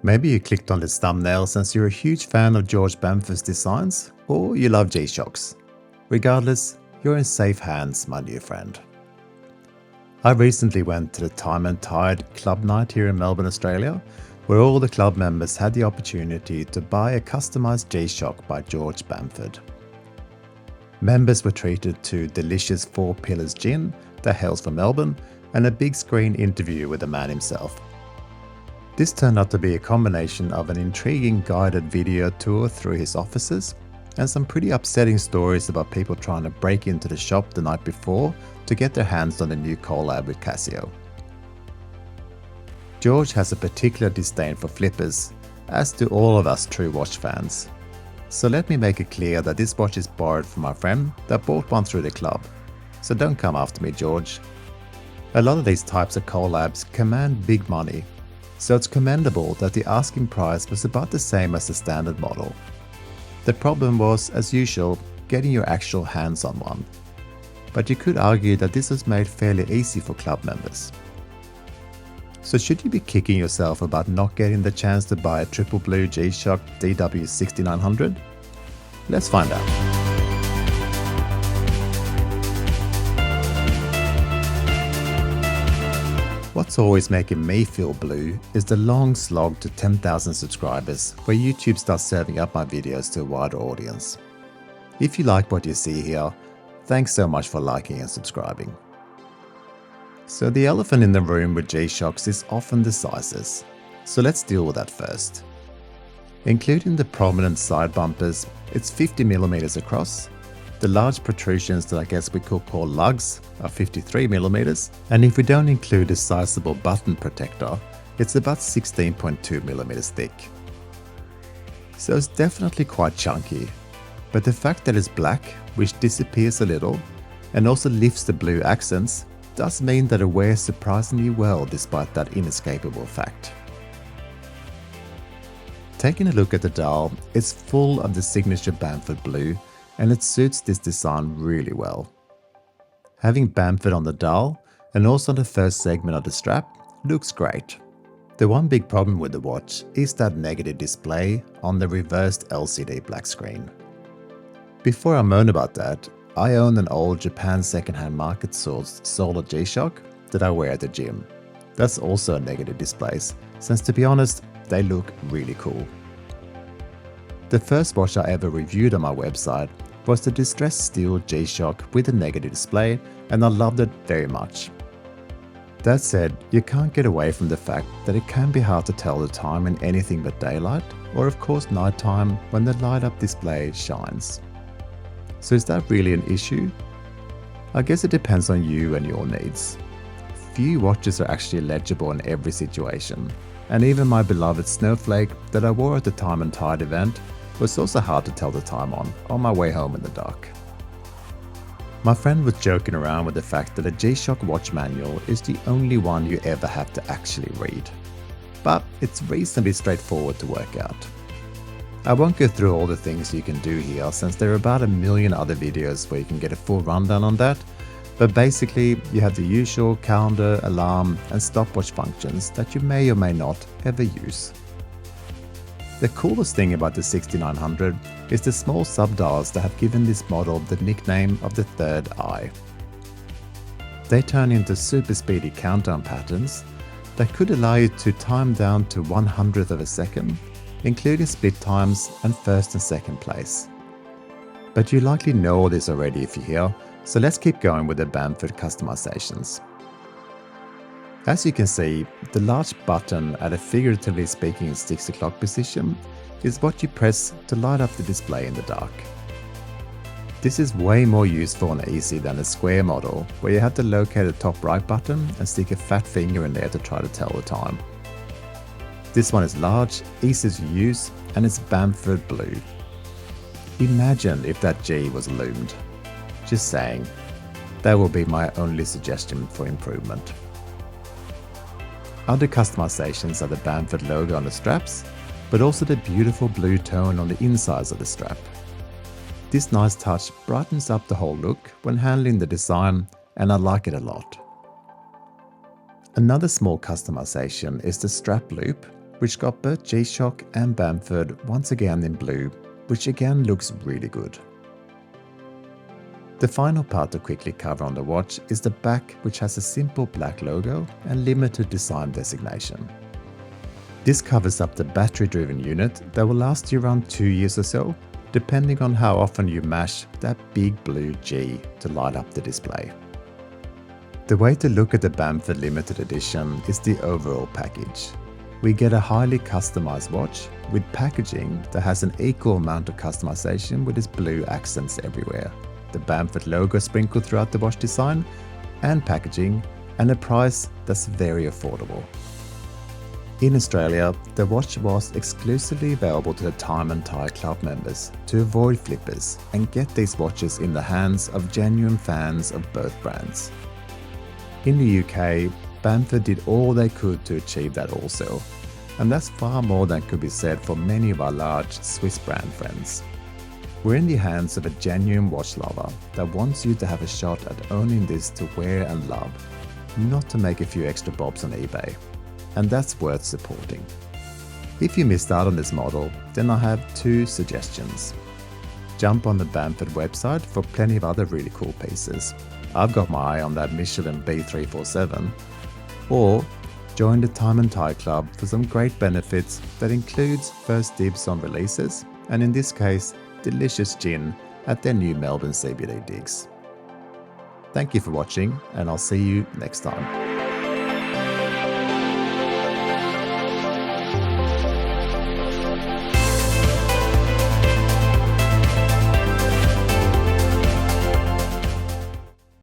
Maybe you clicked on this thumbnail since you're a huge fan of George Bamford's designs, or you love G-Shocks. Regardless, you're in safe hands, my new friend. I recently went to the Time and Tide Club Night here in Melbourne, Australia, where all the club members had the opportunity to buy a customised G-Shock by George Bamford. Members were treated to delicious 4 Pillars gin that hails from Melbourne and a big screen interview with the man himself. This turned out to be a combination of an intriguing guided video tour through his offices and some pretty upsetting stories about people trying to break into the shop the night before to get their hands on the new collab with Casio. George has a particular disdain for flippers, as do all of us true watch fans. So let me make it clear that this watch is borrowed from my friend that bought one through the club. So don't come after me, George. A lot of these types of collabs command big money, so it's commendable that the asking price was about the same as the standard model. The problem was, as usual, getting your actual hands on one. But you could argue that this was made fairly easy for club members. So should you be kicking yourself about not getting the chance to buy a triple blue G-Shock DW6900? Let's find out. What's always making me feel blue is the long slog to 10,000 subscribers, where YouTube starts serving up my videos to a wider audience. If you like what you see here, thanks so much for liking and subscribing. So the elephant in the room with G-Shocks is often the sizes, so let's deal with that first. Including the prominent side bumpers, it's 50mm across. The large protrusions that I guess we could call lugs are 53mm, and if we don't include a sizable button protector, it's about 16.2mm thick. So it's definitely quite chunky, but the fact that it's black, which disappears a little, and also lifts the blue accents, does mean that it wears surprisingly well despite that inescapable fact. Taking a look at the dial, it's full of the signature Bamford blue, and it suits this design really well. Having Bamford on the dial and also on the first segment of the strap looks great. The one big problem with the watch is that negative display on the reversed LCD black screen. Before I moan about that, I own an old Japan secondhand market sourced solar G-Shock that I wear at the gym. That's also a negative displays, since to be honest, they look really cool. The first watch I ever reviewed on my website was the distressed steel G-Shock with a negative display, and I loved it very much. That said, you can't get away from the fact that it can be hard to tell the time in anything but daylight, or of course nighttime when the light up display shines. So is that really an issue? I guess it depends on you and your needs. Few watches are actually legible in every situation, and even my beloved Snowflake that I wore at the Time and Tide event was also hard to tell the time on my way home in the dark. My friend was joking around with the fact that a G-Shock watch manual is the only one you ever have to actually read. But it's reasonably straightforward to work out. I won't go through all the things you can do here since there are about 1 million other videos where you can get a full rundown on that, but basically you have the usual calendar, alarm and stopwatch functions that you may or may not ever use. The coolest thing about the 6900 is the small subdials that have given this model the nickname of the third eye. They turn into super speedy countdown patterns that could allow you to time down to 1/100th of a second, including split times and first and second place. But you likely know all this already if you're here, so let's keep going with the Bamford customisations. As you can see, the large button at a figuratively speaking 6 o'clock position is what you press to light up the display in the dark. This is way more useful and easy than a square model where you have to locate the top right button and stick a fat finger in there to try to tell the time. This one is large, easy to use, and it's Bamford blue. Imagine if that G was loomed. Just saying, that will be my only suggestion for improvement. Other customisations are the Bamford logo on the straps, but also the beautiful blue tone on the insides of the strap. This nice touch brightens up the whole look when handling the design, and I like it a lot. Another small customization is the strap loop, which got both G-Shock and Bamford once again in blue, which again looks really good. The final part to quickly cover on the watch is the back, which has a simple black logo and limited design designation. This covers up the battery-driven unit that will last you around 2 years or so, depending on how often you mash that big blue G to light up the display. The way to look at the Bamford limited edition is the overall package. We get a highly customized watch with packaging that has an equal amount of customization with its blue accents everywhere, the Bamford logo sprinkled throughout the watch design and packaging, and a price that's very affordable. In Australia, the watch was exclusively available to the Time and Tie Club members to avoid flippers and get these watches in the hands of genuine fans of both brands. In the UK, Bamford did all they could to achieve that also, and that's far more than could be said for many of our large Swiss brand friends. We're in the hands of a genuine watch lover that wants you to have a shot at owning this to wear and love, not to make a few extra bobs on eBay. And that's worth supporting. If you missed out on this model, then I have 2 suggestions. Jump on the Bamford website for plenty of other really cool pieces. I've got my eye on that Michelin B347. Or join the Time and Tie Club for some great benefits that includes first dibs on releases, and in this case, delicious gin at their new Melbourne CBD digs. Thank you for watching, and I'll see you next time.